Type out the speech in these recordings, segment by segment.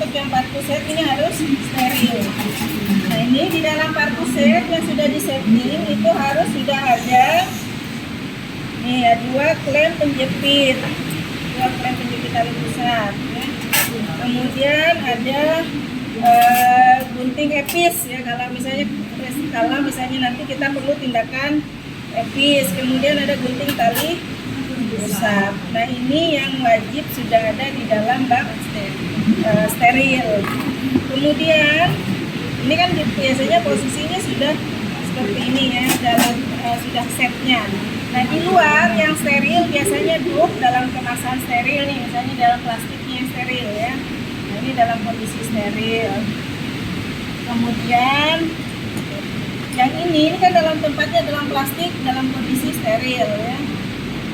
untuk yang parpuset ini harus steril. Nah ini di dalam parpuset yang sudah di setting itu harus sudah ada nih ya, 2 klem penjepit, tali pusat ya. Kemudian ada gunting epis ya, kalau misalnya nanti kita perlu tindakan epis. Kemudian ada gunting tali pusat. Nah ini yang wajib sudah ada di dalam bak steril. Kemudian ini kan biasanya posisinya sudah seperti ini ya, dalam sudah setnya. Nah di luar yang steril biasanya duduk dalam kemasan steril nih, misalnya dalam plastiknya yang steril ya. Nah ini dalam kondisi steril. Kemudian yang ini kan dalam tempatnya dalam plastik dalam kondisi steril ya.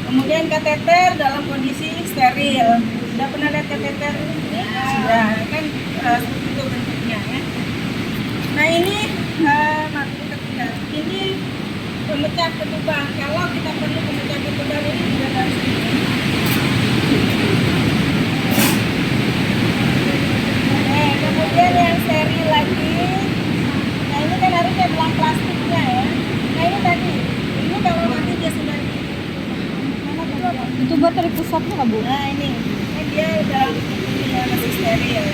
Kemudian kateter dalam kondisi steril. Sudah pernah lihat kateter? Sudah kan seperti itu bentuknya ya. Nah ini ini pemecah ketuban. Kalau kita perlu pemecah ketuban ini juga harus kemudian yang steril lagi. Nah ini kan harusnya dalam plastiknya ya. Nah ini tadi, ini kalau nanti dia sudah Itu buat tali pusatnya nggak, Bu? nah ini dia dalam ini masih steril.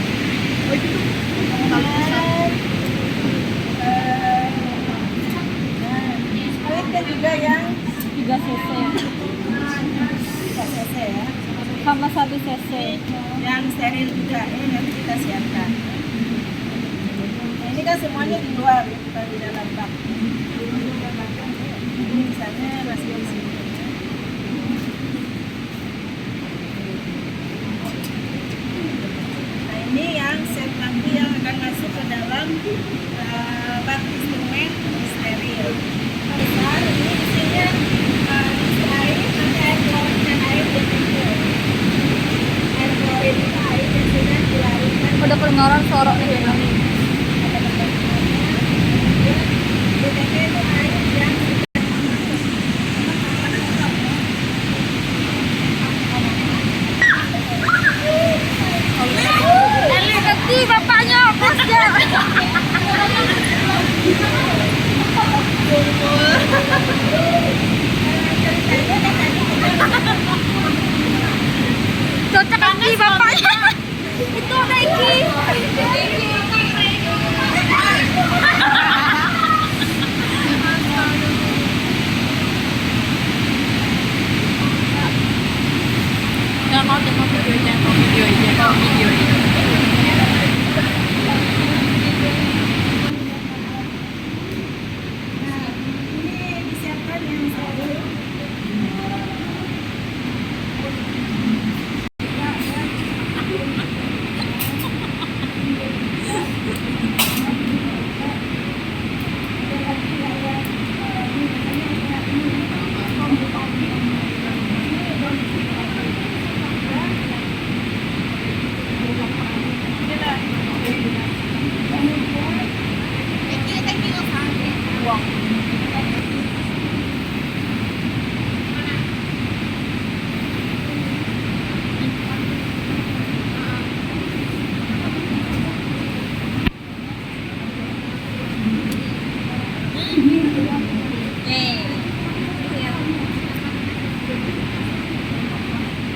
Kulitnya juga yang 3 cc. 3 cc ya. Sama 1 cc. Yang steril juga ini nanti kita siapkan. Nah, ini kan semuanya di luar, bukan di dalam bak. Ini misalnya masih di sini. Nah ini yang set nanti yang akan masuk ke dalam bak instrumen steril. Besar ini isinya isi air, nanti air klorin dan air detektor. Air klorin itu air yang sudah dilarikan. Udah kedengaran sorok nih ini. Detektor itu air yang Nanti bapaknya bosnya. Cocok kaki bapaknya. Itu Nike. Jangan mau video ini. ini disiapkan yang steril.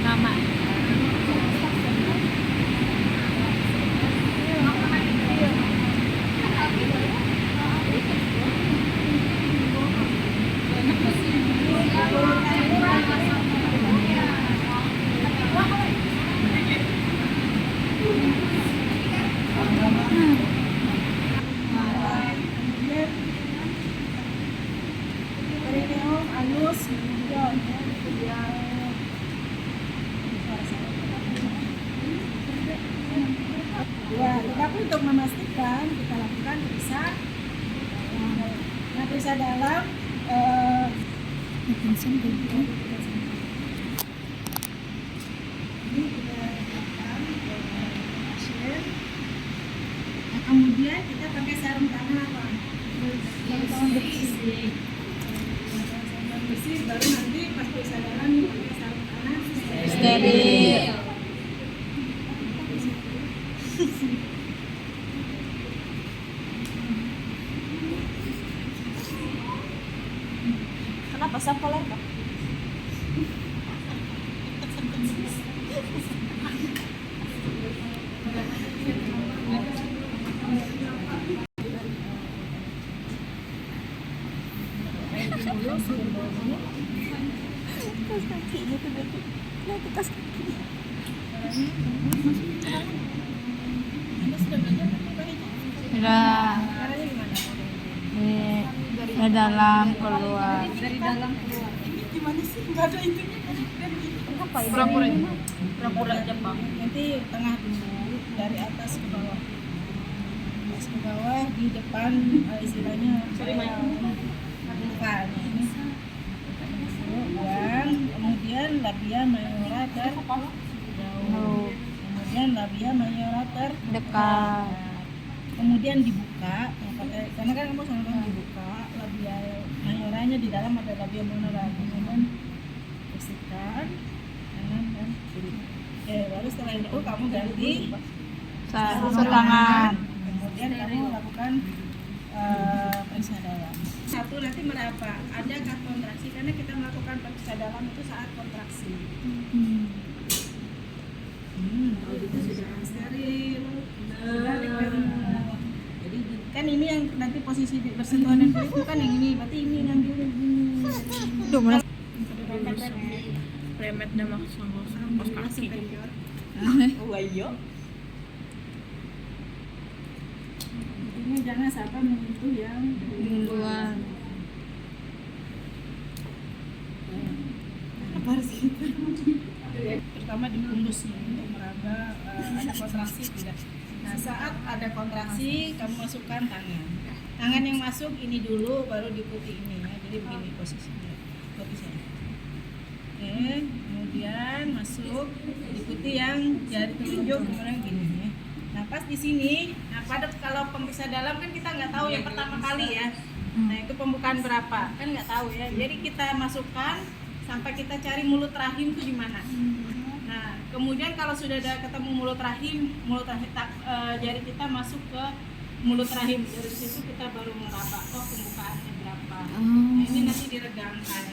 Nama. Perineum anus John ya, tetapi untuk memastikan kita lakukan periksa. Nah, periksa dalam ini kita lakukan pasien. Nah, kemudian kita pakai sarung tangan apa? Sarung tangan bersih. Bersih baru nanti pas periksa dalam pakai sarung tangan steril. Masa pola apa? Tas kakinya tuh berarti. Lihat tas kaki. Anda sudah belajar pakai hijab? Sudah Caranya gimana? dari dalam keluar. Dari dalam keluar. Ini gimana sih? Nggak ada itunya. Apa ini? Pura-pura aja. Pura-pura Jepang. Nanti tengah dulu, dari atas ke bawah. Atas ke bawah, di depan istilahnya bukan ini. Buang, kemudian labia mayora terjauh. Kemudian labia mayora Dekat. kemudian dibuka karena kan kamu sama dibuka labia mayoranya di dalam ada labia minora, kemudian bersihkan kanan dan kiri. Baru setelah itu kamu ganti Satu tangan. kemudian kamu lakukan periksa dalam. Satu nanti meraba, adakah kontraksi? Karena kita melakukan periksa dalam itu saat kontraksi. Kalau gitu sudah steril. Jadi kan ini yang nanti posisi bersentuhan dengan kulit bukan yang ini, berarti ini ngambil ini. Duh, mana? Remet dah maksud kos kaki. Oh iya. Intinya jangan sampai menyentuh yang Mingguan. apa harus gitu? Terutama di pundusnya untuk meraba ada kontraksi tidak. Nah saat ada kontraksi kamu masukkan tangan. Tangan yang masuk ini dulu baru diikuti ini ya. Jadi begini posisinya. Posisinya. Oke, kemudian masuk diikuti yang jari telunjuk kemudian gini ya. Nah pas di sini, nah pada kalau pemeriksa dalam kan kita nggak tahu yang pertama kali ya. Nah itu pembukaan berapa kan nggak tahu ya. Jadi kita masukkan sampai kita cari mulut rahim itu di mana. Nah kemudian kalau sudah ada ketemu mulut rahim jari kita masuk ke mulut rahim, dari situ kita baru meraba pembukaannya berapa. Nah ini nanti diregangkan.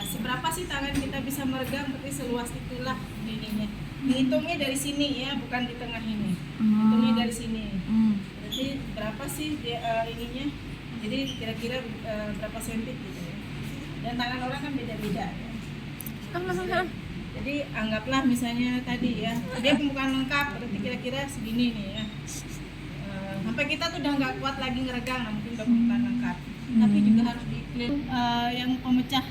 Seberapa sih tangan kita bisa meregang, berarti seluas itulah ininya. Hitungnya dari sini ya, bukan di tengah ini. Hitungnya dari sini. Berarti berapa sih ininya? Jadi kira-kira berapa senti gitu ya. Dan tangan orang kan beda-beda ya. Jadi anggaplah misalnya tadi ya, dia pembukaan lengkap berarti kira-kira segini nih ya. Sampai kita tuh udah nggak kuat lagi ngeregang, nah mungkin udah pembukaan lengkap. Tapi juga harus di-clear yang pemecah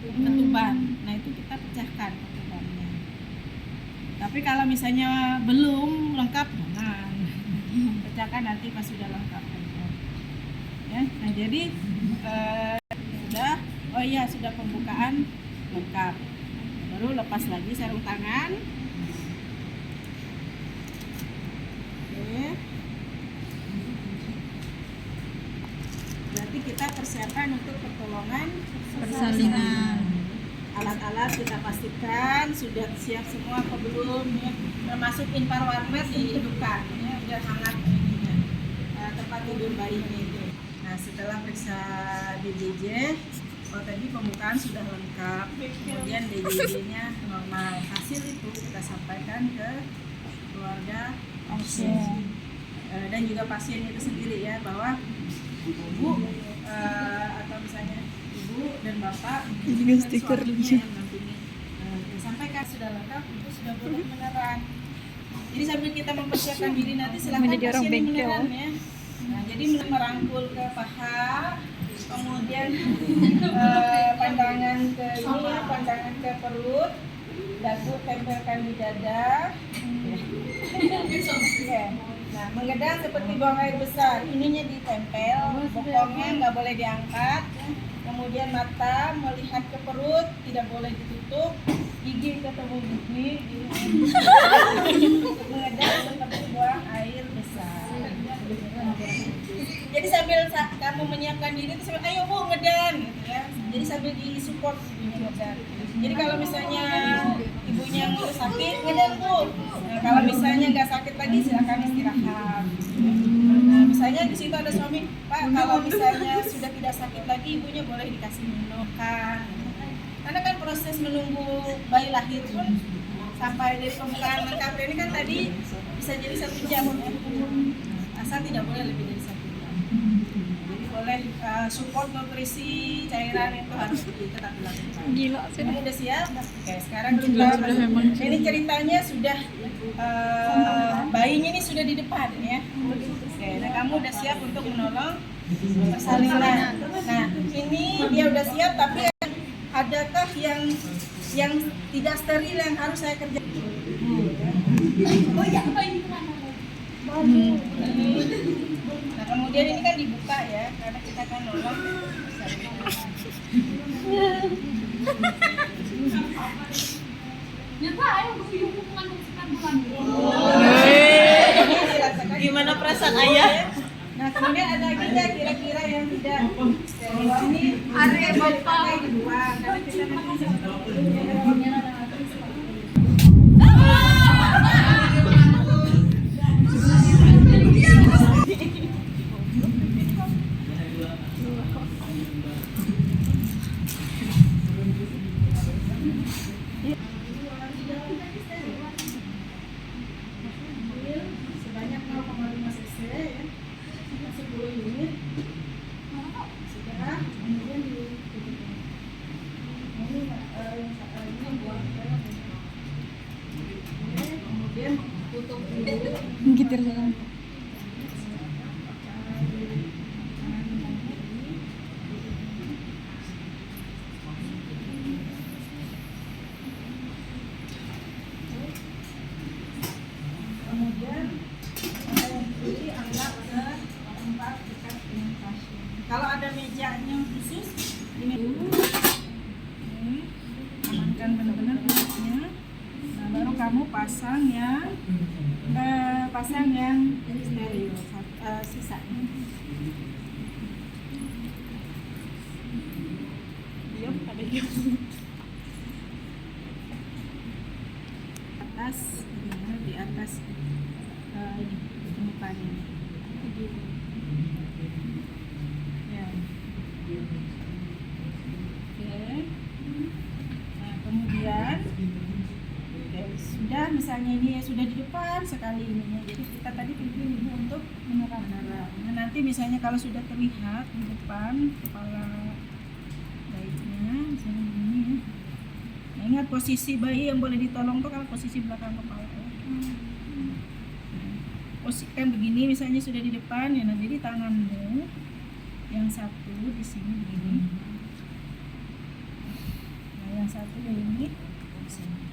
ketuban. Nah itu kita pecahkan ketubannya. Tapi kalau misalnya belum lengkap, jangan pecahkan nanti pas sudah lengkap ya. Nah jadi oh iya sudah pembukaan lengkap, baru lepas lagi sarung tangan. Oke. Berarti kita persiapan untuk pertolongan Persalinan. Alat-alat kita pastikan sudah siap semua apa belum ya, termasuk infar warmer dihidupkan ya, biar hangat ininya, tempat tidur bayinya itu. Nah setelah periksa DJJ, tadi pembukaan sudah lengkap, kemudian DJJ-nya normal. Hasil itu kita sampaikan ke keluarga pasien dan juga pasien itu sendiri ya, bahwa ibu atau misalnya ibu dan bapak juga stiker yang nampingi. Sampaikan sudah lengkap, itu sudah boleh meneran. Jadi sambil kita mempersiapkan diri nanti silakan pasien yang meneran ya. Nah, jadi merangkul ke paha, kemudian pandangan ke ini, pandangan ke perut, dagu tempelkan di dada. Ya. Nah, mengedang seperti buang air besar, ininya ditempel, bokongnya nggak boleh diangkat. Kemudian mata melihat ke perut, tidak boleh ditutup. Gigi ketemu gigi, mengedang seperti buang air besar. Jadi sambil kamu menyiapkan diri itu sambil ayo bu ngedang gitu ya. Jadi sambil disupport ibunya ngedang. Jadi kalau misalnya ibunya sakit ngedang bu. Nah, kalau misalnya nggak sakit lagi silakan istirahat. Nah misalnya di situ ada suami, Pak kalau misalnya sudah tidak sakit lagi lagi ibunya boleh dikasih minum kan. Karena kan proses menunggu bayi lahir pun sampai dari pembukaan lengkap ini kan tadi bisa jadi 1 jam ya. Asal tidak boleh lebih dari 1 jam. Jadi boleh support nutrisi cairan itu harus tetap dilakukan. Gila sih. Kamu udah siap? Oke, sekarang kita ini ceritanya sudah bayinya ini sudah di depan ya. Oke, nah kamu udah siap untuk menolong persalinan. Nah, ini dia udah siap, tapi adakah yang tidak steril yang harus saya kerjakan? Nah, kemudian ini kan dibuka ya, karena kita akan nolong Gimana perasaan ayah? Nah, kemudian ada lagi nggak kira-kira yang tidak steril? Ini area dipakai di luar, karena kita nanti bisa sebanyak 0,5 cc ya, 10 unit sudah, kemudian di ini buang kemudian tutup dulu Gitir jalan. kemudian yang kiri angkat ke tempat dekat dengan pasien. Kalau ada mejanya khusus ini dulu, amankan benar-benar kulitnya. Nah, baru kamu pasang yang steril sisanya. Diam, ada diam. Atas, di atas permukaan ini. Ya. Oke. Nah, kemudian sudah misalnya ini sudah di depan sekali ini. Jadi kita tadi pilih ibu untuk menerap. Nah, nanti misalnya kalau sudah terlihat di depan kepala bayinya, misalnya begini ya. Nah, ingat posisi bayi yang boleh ditolong tuh kalau posisi belakang kepala ya. Posisikan begini misalnya sudah di depan ya, nah jadi tanganmu yang satu di sini begini, nah yang satu ini di sini.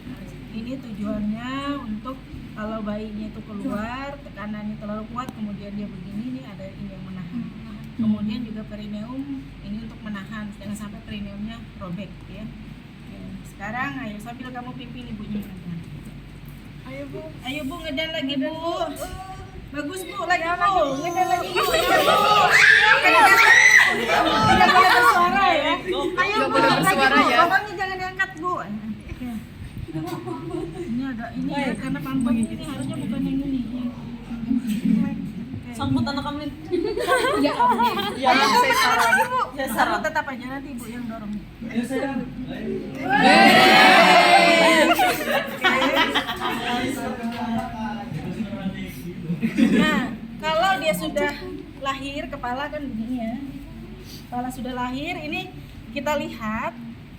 Nah, ini tujuannya untuk kalau bayinya itu keluar tekanannya terlalu kuat kemudian dia begini, ini ada ini yang menahan. Kemudian juga perineum ini untuk menahan jangan sampai perineumnya robek ya. Oke, sekarang ayo sambil kamu pimpin ibunya. Ayo bu, ngedan lagi bu. Bagus bu, lagi bu, ngedan lagi bu. Tidak boleh bersuara ya. Ayo bu, lagi bu. Pokoknya jangan diangkat bu. Ini ada ini ya, karena pampen ini harusnya bukan yang ini. Sambut anak kamu. Ya ampun. Ya, sesar lagi bu. Sesar tetap aja nanti ibu yang dorong. Nah, kalau dia sudah lahir, kepala kan begini ya. Kepala sudah lahir, ini kita lihat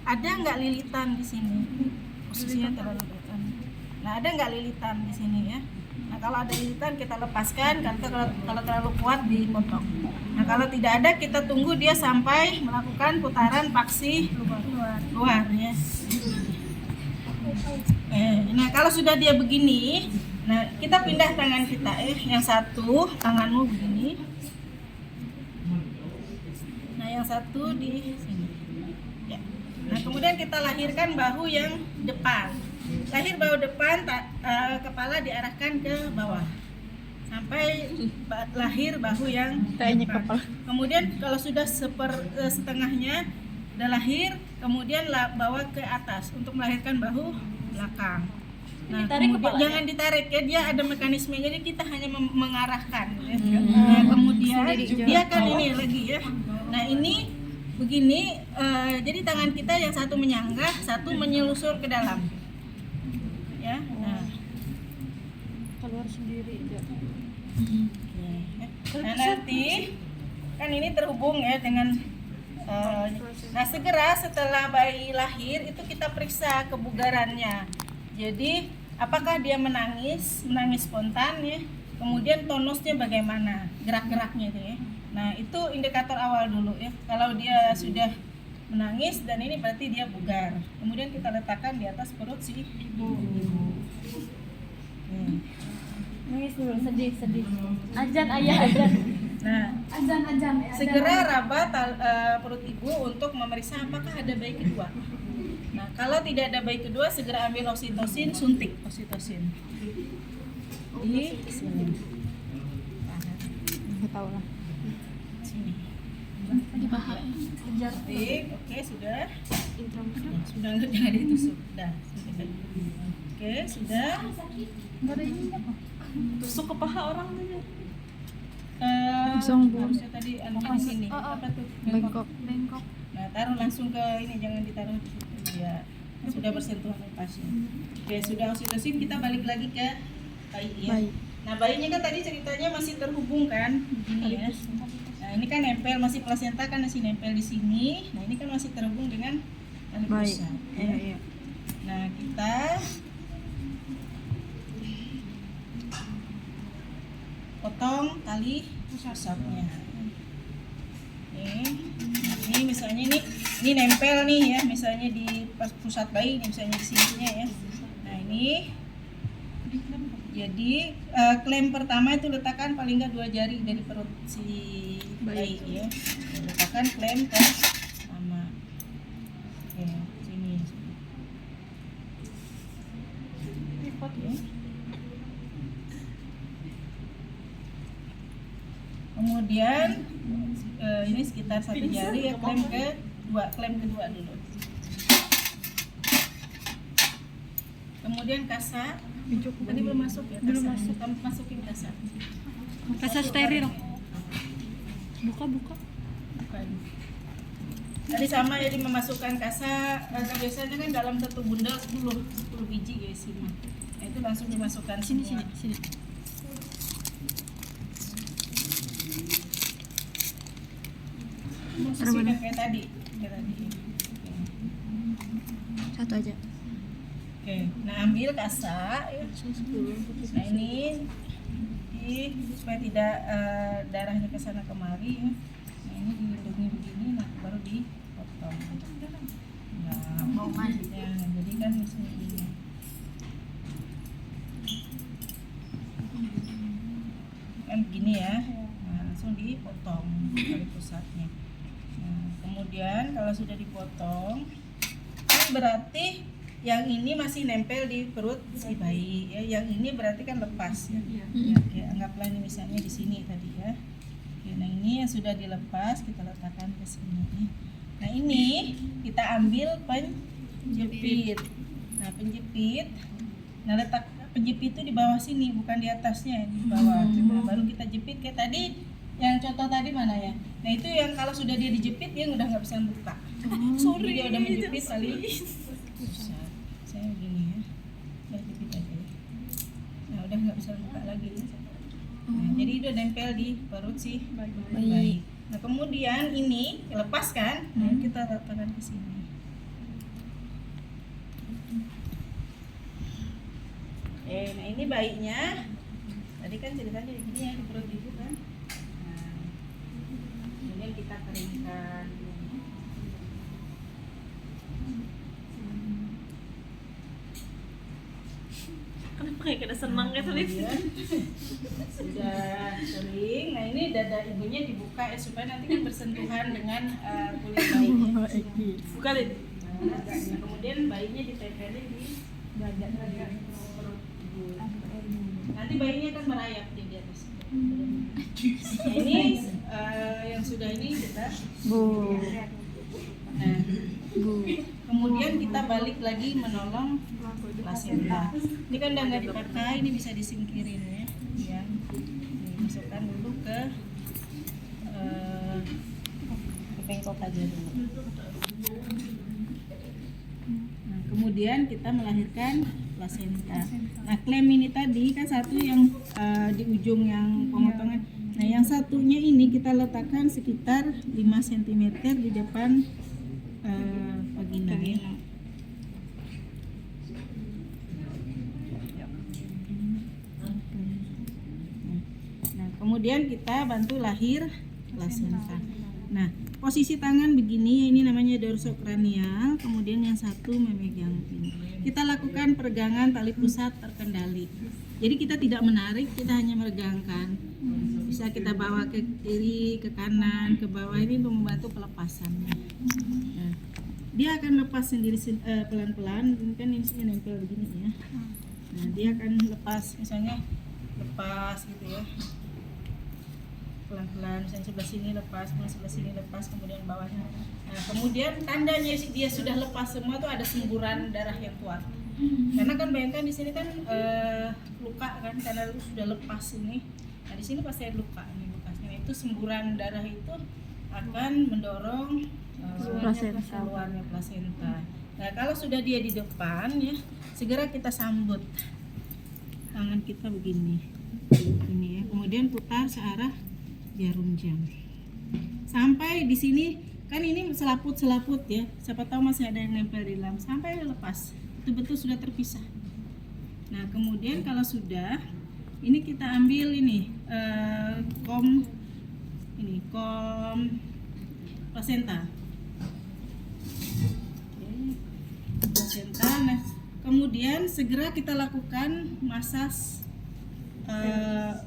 ada nggak lilitan di sini? Posisinya terlalu dekat. Nah, ada nggak lilitan di sini ya? Nah, kalau ada lilitan kita lepaskan, kalau terlalu kuat dipotong. Nah, kalau tidak ada kita tunggu dia sampai melakukan putaran paksi luar ya. Nah, kalau sudah dia begini, nah kita pindah tangan kita yang satu tanganmu begini. Nah, yang satu di sini. Ya. Nah, kemudian kita lahirkan bahu yang depan. Lahir bahu depan, kepala diarahkan ke bawah sampai lahir bahu yang depan. Kemudian kalau sudah setengahnya udah lahir, kemudian bawa ke atas untuk melahirkan bahu belakang. Nah, Ditarik kemudian kepalanya? jangan ditarik ya, dia ada mekanisme, jadi kita hanya mengarahkan ya. Nah, kemudian dia kan ini lagi ya. Nah, ini begini, jadi tangan kita yang satu menyanggah, satu menyelusur ke dalam. Ya. Nah, Keluar sendiri aja. nah nanti kan ini terhubung ya dengan nah segera setelah bayi lahir itu kita periksa kebugarannya. Jadi apakah dia menangis spontan ya, kemudian tonusnya bagaimana, gerak-geraknya itu ya. Nah itu indikator awal dulu ya. Kalau dia sudah menangis dan ini berarti dia bugar. Kemudian kita letakkan di atas perut si ibu. Nangis dulu, sedih. Azan ayah, azan. Nah Azan. segera raba perut ibu untuk memeriksa apakah ada bayi kedua. Nah, kalau tidak ada bayi kedua, segera ambil oksitosin, suntik oksitosin di sini. Nggak tahu lah. Sini. Di paha. Suntik, oke sudah. Sudah nggak jangan ditusuk. Sudah. Oke sudah. Tusuk ke paha orang tuh. Langsung, Bu. Harusnya tadi di sini. Apa tuh? Bengkok. Nah, taruh langsung ke ini, jangan ditaruh di situ ya. Sudah bersentuhan dengan pasien. Oke, sudah oksitosin, kita balik lagi ke bayi ya. Bayi. Nah, bayinya kan tadi ceritanya masih terhubung kan, begini ya. Nah, ini kan nempel, masih plasenta kan masih nempel di sini. Nah, ini kan masih terhubung dengan tali Bayi. pusat. Iya. Nah, kita potong tali pusatnya. Ini misalnya ini nempel nih ya, misalnya di pusat bayi, ini misalnya di sininya ya. Nah ini, jadi klem pertama itu letakkan paling nggak 2 jari dari perut si bayi ya. Letakkan klem pertama. Oke, sini. Oke. Kemudian ini sekitar 1 jari ya, klem kedua dulu. Kemudian kasa, tadi belum masuk ya, kasa. Kamu masukin kasa. Kasa steril. Buka. Bukan. Tadi sama jadi memasukkan kasa, biasanya kan dalam satu bundel 10 biji ya isinya. Nah, itu langsung dimasukkan Sini. Sesuai kayak tadi. Satu aja. Oke, nah ambil kasa ya. Nah ini supaya tidak darahnya ke sana kemari ya. Nah ini dilindungi begini, nah baru dipotong. Nah, ya, jadi kan misalnya ini. Kan begini ya. Nah, langsung dipotong dari pusatnya. Nah, kemudian kalau sudah dipotong, kan berarti yang ini masih nempel di perut si bayi ya. Yang ini berarti kan lepas ya. Ya, anggaplah ini misalnya di sini tadi ya. Oke, nah ini yang sudah dilepas kita letakkan ke sini. Nah ini kita ambil penjepit. Nah penjepit, nah letak penjepit itu di bawah sini, bukan di atasnya, di bawah. Nah, baru kita jepit kayak tadi. Yang contoh tadi mana ya? Nah itu yang kalau sudah dia dijepit dia udah nggak bisa buka. Sorry, dia udah menjepit kali. Saya gini ya, udah jepit aja ya. Nah udah nggak bisa buka lagi ya. Nah, jadi udah nempel di perut si bayi. Nah kemudian ini lepas kan, nah kita letakkan ke sini. Nah ini bayinya. Tadi kan ceritanya gini ya, di perut ibu kan. Nah, kemudian kita keringkan. Kenapa kayak kena senang gitu nih? Sudah kering. Nah ini dada ibunya dibuka ya supaya nanti kan bersentuhan dengan kulit bayinya. Buka deh. Nah, kemudian bayinya ditempelin di dada perut ibu. Nanti bayinya kan merayap di atas. Nah, ini yang sudah ini kita. Bu. Nah, kemudian kita kita balik lagi menolong plasenta. Ini kan udah nggak dipakai, ini bisa disingkirin ya. Masukkan dulu ke bengkok aja dulu. Nah, kemudian kita melahirkan plasenta. Nah, klem ini tadi kan satu yang di ujung yang pemotongan. Nah, yang satunya ini kita letakkan sekitar 5 cm di depan vagina. Nah, kemudian kita bantu lahir plasenta. Nah, posisi tangan begini, ini namanya dorsokranial, kemudian yang satu memegang ini. Kita lakukan peregangan tali pusat terkendali. Jadi kita tidak menarik, kita hanya meregangkan. Bisa kita bawa ke kiri, ke kanan, ke bawah, ini untuk membantu pelepasannya. Nah, dia akan lepas sendiri pelan-pelan, ini kan ini nempel begini ya. Nah, dia akan lepas, misalnya lepas gitu ya. Pelan-pelan, misalnya sebelah sini lepas, sebelah sini lepas, kemudian bawahnya. Nah, kemudian tandanya dia sudah lepas semua tuh ada semburan darah yang kuat. Karena kan bayangkan di sini kan luka kan, karena sudah lepas ini. Nah, di sini pasti ada luka ini bekasnya. Itu semburan darah itu akan mendorong keluarnya plasenta. Nah, kalau sudah dia di depan ya, segera kita sambut. Tangan kita begini. Ini ya. Kemudian putar searah jarum jam sampai di sini kan ini selaput ya, siapa tahu masih ada yang nempel di dalam, sampai lepas betul-betul sudah terpisah. Nah, kemudian kalau sudah ini kita ambil ini kom plasenta. Plasenta. Nah, kemudian segera kita lakukan masas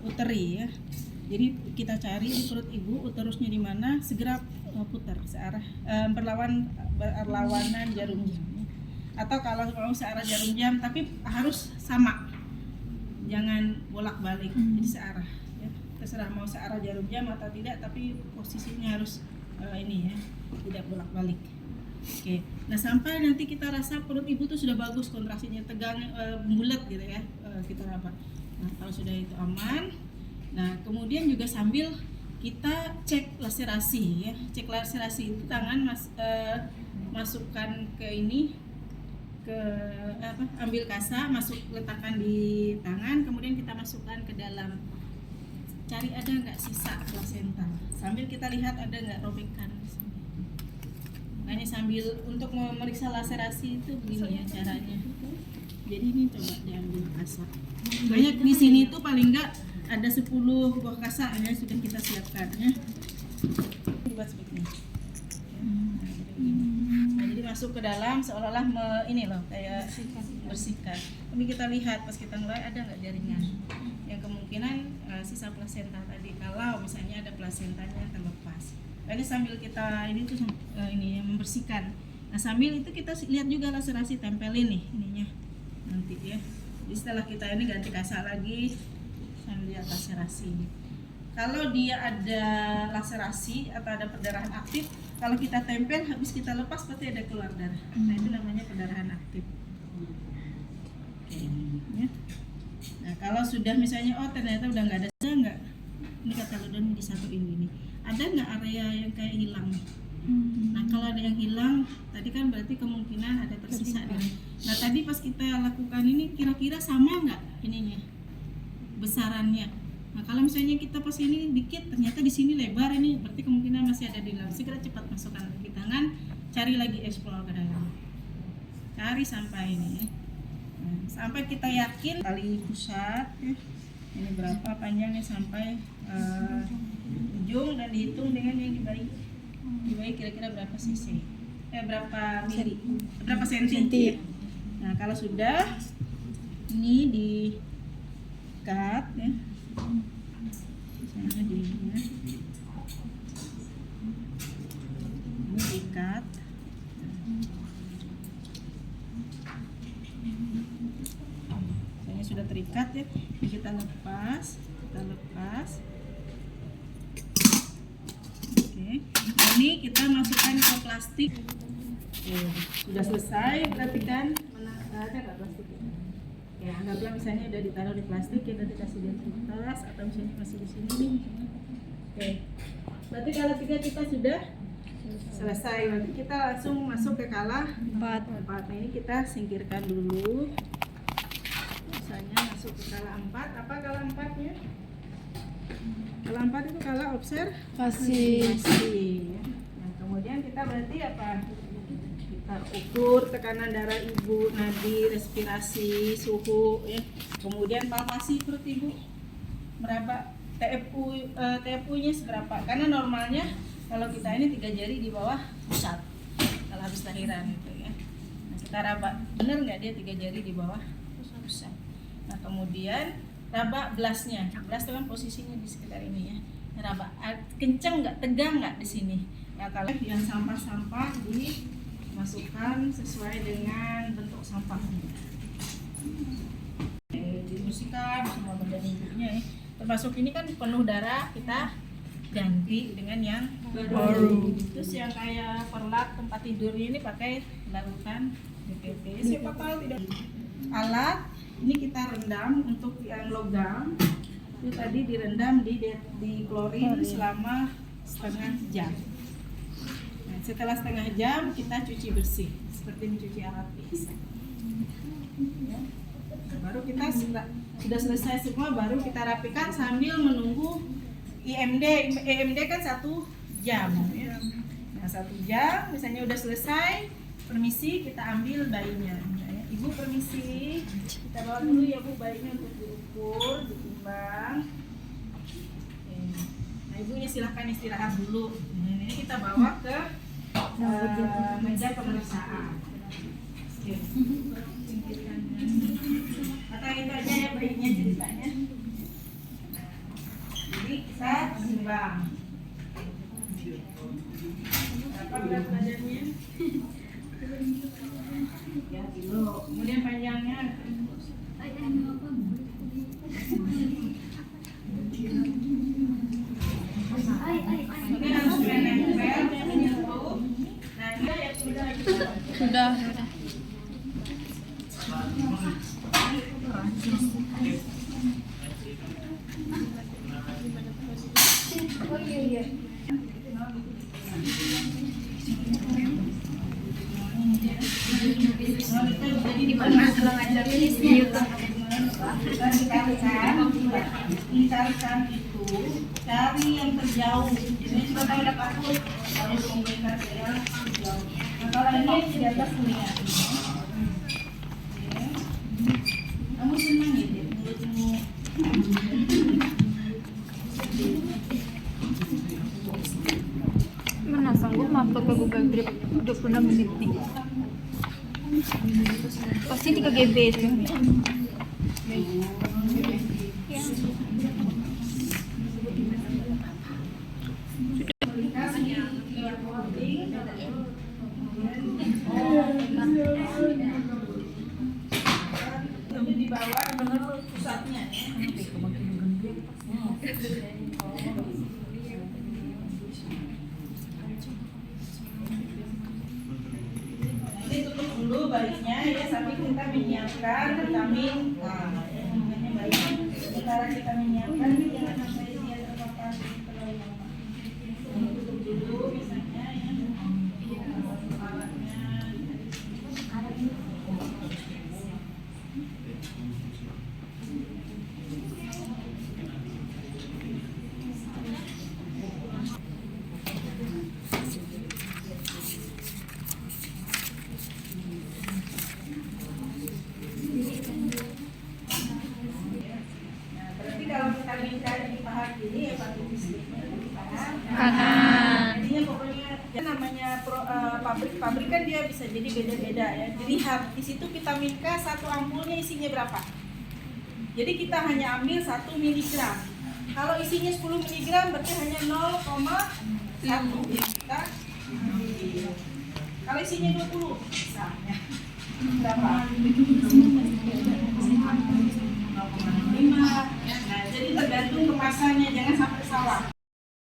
uteri ya. Jadi kita cari di perut ibu uterusnya di mana, segera putar searah berlawanan jarum jam. Atau kalau mau searah jarum jam tapi harus sama. Jangan bolak-balik. Jadi searah ya. Terserah mau searah jarum jam atau tidak, tapi posisinya harus ini ya, tidak bolak-balik. Oke. Nah, sampai nanti kita rasa perut ibu tuh sudah bagus, kontraksinya tegang, bulat gitu ya. Kita apa? Nah, kalau sudah itu aman. Nah, kemudian juga sambil kita cek laserasi ya. Cek laserasi itu tangan masukkan ke ini, ke ambil kasa, letakkan di tangan, kemudian kita masukkan ke dalam. Cari ada nggak sisa plasenta. Sambil kita lihat ada nggak robekan. Nah, ini sambil untuk memeriksa laserasi itu begini ya caranya. Jadi ini coba diambil kasa. Banyak di sini tuh paling nggak ada 10 buah kasa ya, sudah kita siapkan ya. Dibuat seperti ini. Nah, jadi masuk ke dalam seolah-olah ini loh kayak bersihkan. Tapi kita lihat pas kita mulai ada nggak jaringan. Yang kemungkinan sisa plasenta tadi, kalau misalnya ada plasentanya yang terlepas. Ini sambil kita ini tuh ini yang membersihkan. Nah, sambil itu kita lihat juga laserasi, tempelin nih ininya nanti ya. Jadi setelah kita ini ganti kasa lagi, sambil lihat laserasi. Kalau dia ada laserasi atau ada perdarahan aktif, kalau kita tempel habis kita lepas pasti ada keluar darah. Nah, itu namanya perdarahan aktif. Oke, ya. Nah, kalau sudah misalnya ternyata udah nggak ada, nggak, ini kata Lodon disatuin gini, ada nggak area yang kayak hilang? Nah, kalau ada yang hilang, tadi kan berarti kemungkinan ada tersisa. Nah, tadi pas kita lakukan ini kira-kira sama nggak ininya? Besarannya. Nah, kalau misalnya kita pas ini dikit, ternyata di sini lebar, ini berarti kemungkinan masih ada di dalam. Segera cepat masukkan lagi tangan, cari lagi explore ke dalam. Cari sampai ini. Nah, sampai kita yakin tali pusat ya. Ini berapa panjangnya sampai ujung, dan dihitung dengan yang dibalik. Dibalik kira-kira berapa cc? Berapa mili? Berapa senti? Ya. Nah, kalau sudah ini di cut ya, misalnya di ini di cut. Misalnya sudah terikat ya, kita lepas. Oke, ini kita masukkan ke plastik. Sudah selesai, perhatikan mana ada nggak plastik ini. Ya, anggaplah misalnya udah ditaruh di plastik, kita dikasih di tas atau misalnya masih di sini nih. Oke, berarti kalau kita sudah selesai, nanti kita langsung masuk ke kala 4. Nah, ini kita singkirkan dulu. Misalnya masuk ke kala 4, apa kala 4-nya? Kala 4 itu kala observasi. Nah, kemudian kita berarti apa? Kita ukur tekanan darah ibu, nadi, respirasi, suhu, ya. Kemudian palpasi perut ibu berapa? TFU-nya seberapa? Karena normalnya kalau kita ini 3 jari di bawah pusat kalau habis lahiran gitu ya. Nah, kita raba, benar nggak dia 3 jari di bawah pusat? Nah, kemudian raba gelasnya. Gelas itu kan posisinya di sekitar ini ya. Raba kenceng nggak, tegang nggak di sini. Nah, kalau yang sampah-sampah dimasukkan sesuai dengan bentuk sampahnya. Dibersihkan semua badan ibunya ya. Termasuk ini kan penuh darah, kita ganti dengan yang baru. Terus yang kayak perlak tempat tidurnya ini pakai larutan DPT. Siapa tahu tidak. Alat ini kita rendam untuk yang logam. Itu tadi direndam di klorin selama setengah jam. Nah, setelah setengah jam kita cuci bersih seperti mencuci alat biasa. Ya. Baru kita sudah selesai semua, baru kita rapikan sambil menunggu EMD kan 1 jam ya. Nah 1 jam misalnya udah selesai, permisi kita ambil bayinya ya. Ibu permisi, kita bawa dulu ya Bu bayinya untuk diukur, ditimbang. Nah ibunya silahkan istirahat dulu. Nah, ini kita bawa ke meja pemeriksaan. Oke. Atau itu aja ya bayinya ceritanya. Jadi kita timbang. Berapa berat badannya? 3 kilo. Kemudian panjangnya. Ini harus menempel dan menyentuh. Nah dia yang Sudah. jadi di mana kalau ngajar ini di YouTube dicarikan itu cari yang terjauh. Jadi sudah tahu udah takut harus memberikan yang terjauh. Nah kalau ini di atas lihat. Kamu senang ya dia mulutmu. Mana sanggup upload ke Google Drive 26 menit nih. Pasti 3 GB itu. Tapi di bawah benar pusatnya ya. Ini tutup dulu bayinya ya sambil kita menyiapkan vitamin A. Ya, namanya bayi. Sementara kita menyiapkan ini jangan sampai dia terpapar terlalu lama. Tutup dulu misalnya ya. Alatnya. Kalau vitamin K di paha kiri, hepatitis B-nya di paha kanan. Jadinya pokoknya ya namanya pabrik kan dia bisa jadi beda-beda ya. Dilihat di situ vitamin K satu ampulnya isinya berapa. Jadi kita hanya ambil 1 miligram. Kalau isinya 10 miligram berarti hanya 0,1 kita ambil. Kalau isinya 20 misalnya berapa? 0,5. Nah, jadi tergantung kemasannya, jangan sampai salah.